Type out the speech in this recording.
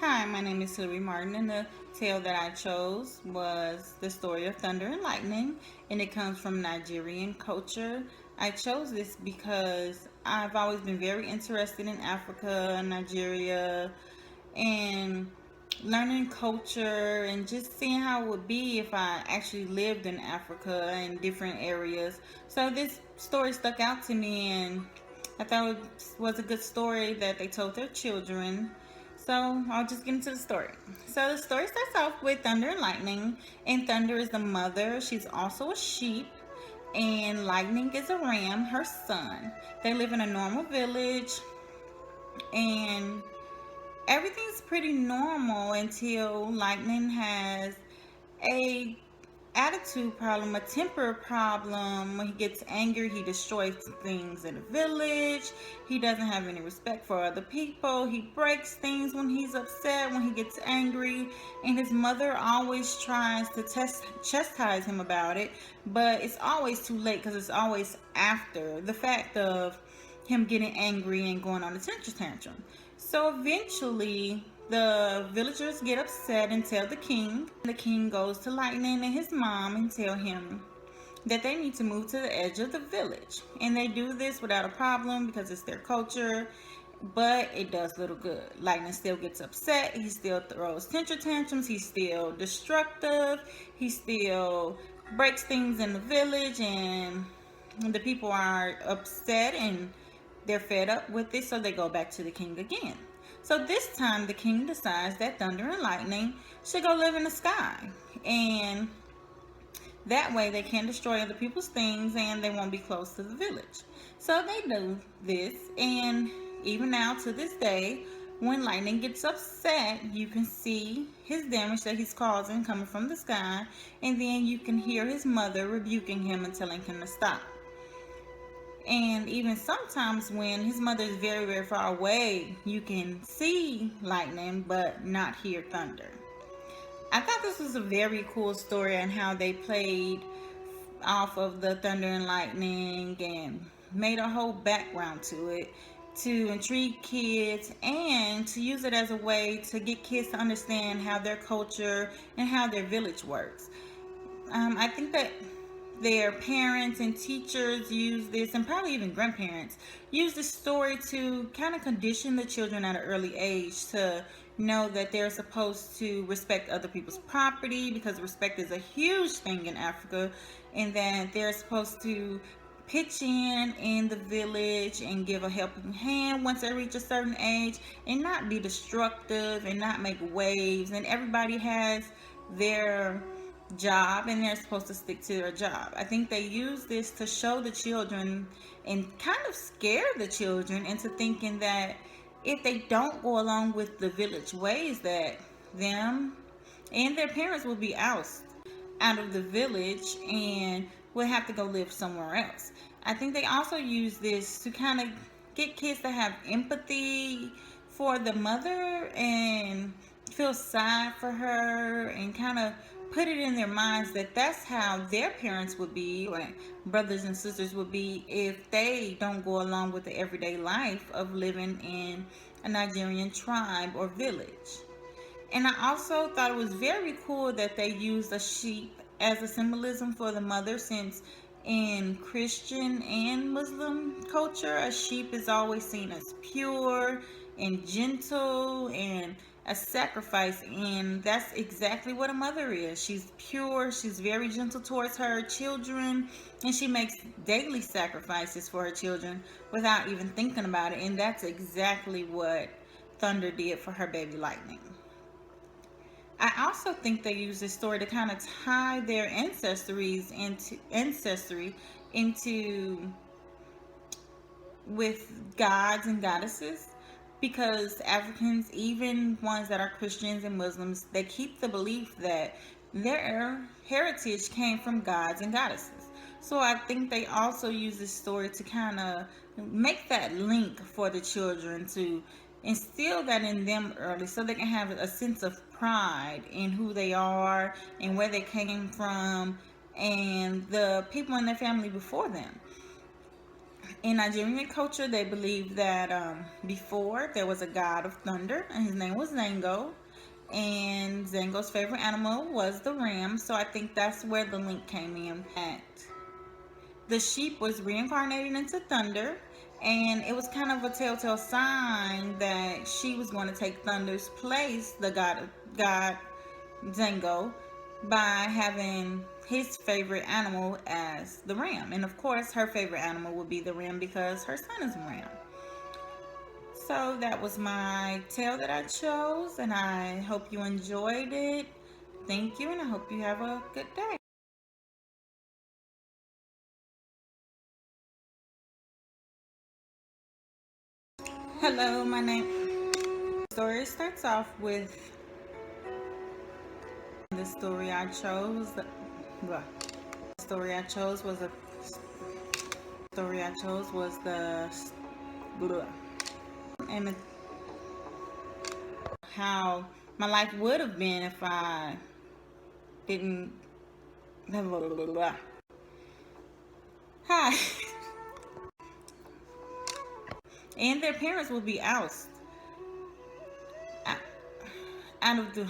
Hi, my name is Hillary Martin, and the tale that I chose was the story of Thunder and Lightning, and it comes from Nigerian culture. I chose this because I've always been very interested in Africa, Nigeria, and learning culture and just seeing how it would be if I actually lived in Africa in different areas. So this story stuck out to me, and I thought it was a good story that they told their children. So I'll just get into the story. So the story starts off with Thunder and Lightning, and Thunder is the mother. She's also a sheep, and Lightning is a ram, her son. They live in a normal village, and everything's pretty normal until Lightning has a attitude problem, a temper problem. When he gets angry, he destroys things in the village. He doesn't have any respect for other people. He breaks things when he's upset, when he gets angry. And his mother always tries to chastise him about it, but it's always too late because it's always after the fact of him getting angry and going on a temper tantrum. So eventually, the villagers get upset and tell the king. The king goes to Lightning and his mom and tell him that they need to move to the edge of the village. And they do this without a problem because it's their culture, but it does little good. Lightning still gets upset. He still throws temper tantrums. He's still destructive. He still breaks things in the village, and the people are upset and they're fed up with it, so they go back to the king again. So this time the king decides that Thunder and Lightning should go live in the sky. And that way they can destroy other people's things and they won't be close to the village. So they do this, and even now to this day, when Lightning gets upset, you can see his damage that he's causing coming from the sky, and then you can hear his mother rebuking him and telling him to stop. And even sometimes when his mother is very, very far away, you can see Lightning but not hear Thunder. I thought this was a very cool story on how they played off of the Thunder and Lightning and made a whole background to it to intrigue kids and to use it as a way to get kids to understand how their culture and how their village works. I think that their parents and teachers use this, and probably even grandparents use this story to kind of condition the children at an early age to know that they're supposed to respect other people's property, because respect is a huge thing in Africa, and that they're supposed to pitch in the village and give a helping hand once they reach a certain age, and not be destructive and not make waves. And everybody has their job and they're supposed to stick to their job. I think they use this to show the children and kind of scare the children into thinking that if they don't go along with the village ways, that them and their parents will be ousted out of the village and will have to go live somewhere else. I think they also use this to kind of get kids to have empathy for the mother and feel sad for her, and kind of put it in their minds that that's how their parents would be, or brothers and sisters would be, if they don't go along with the everyday life of living in a Nigerian tribe or village. And I also thought it was very cool that they used a sheep as a symbolism for the mother, since in Christian and Muslim culture, a sheep is always seen as pure and gentle and a sacrifice, and that's exactly what a mother is. She's pure, she's very gentle towards her children, and she makes daily sacrifices for her children without even thinking about it. And that's exactly what Thunder did for her baby Lightning. I also think they use this story to kind of tie their ancestry into with gods and goddesses, because Africans, even ones that are Christians and Muslims, they keep the belief that their heritage came from gods and goddesses. So I think they also use this story to kind of make that link for the children, to instill that in them early so they can have a sense of pride in who they are and where they came from and the people in their family before them. In Nigerian culture, they believe that before there was a god of thunder, and his name was Zango. And Zango's favorite animal was the ram, so I think that's where the link came in. At the sheep was reincarnated into thunder, and it was kind of a telltale sign that she was going to take Thunder's place, the god Zango, by having his favorite animal as the ram. And of course, her favorite animal would be the ram because her son is a ram. So that was my tale that I chose, and I hope you enjoyed it. Thank you, and I hope you have a good day. Hello, my name. The story starts off with the story I chose. The story I chose was a story I chose was the and how my life would have been if I didn't. Hi. And their parents will be ousted out of the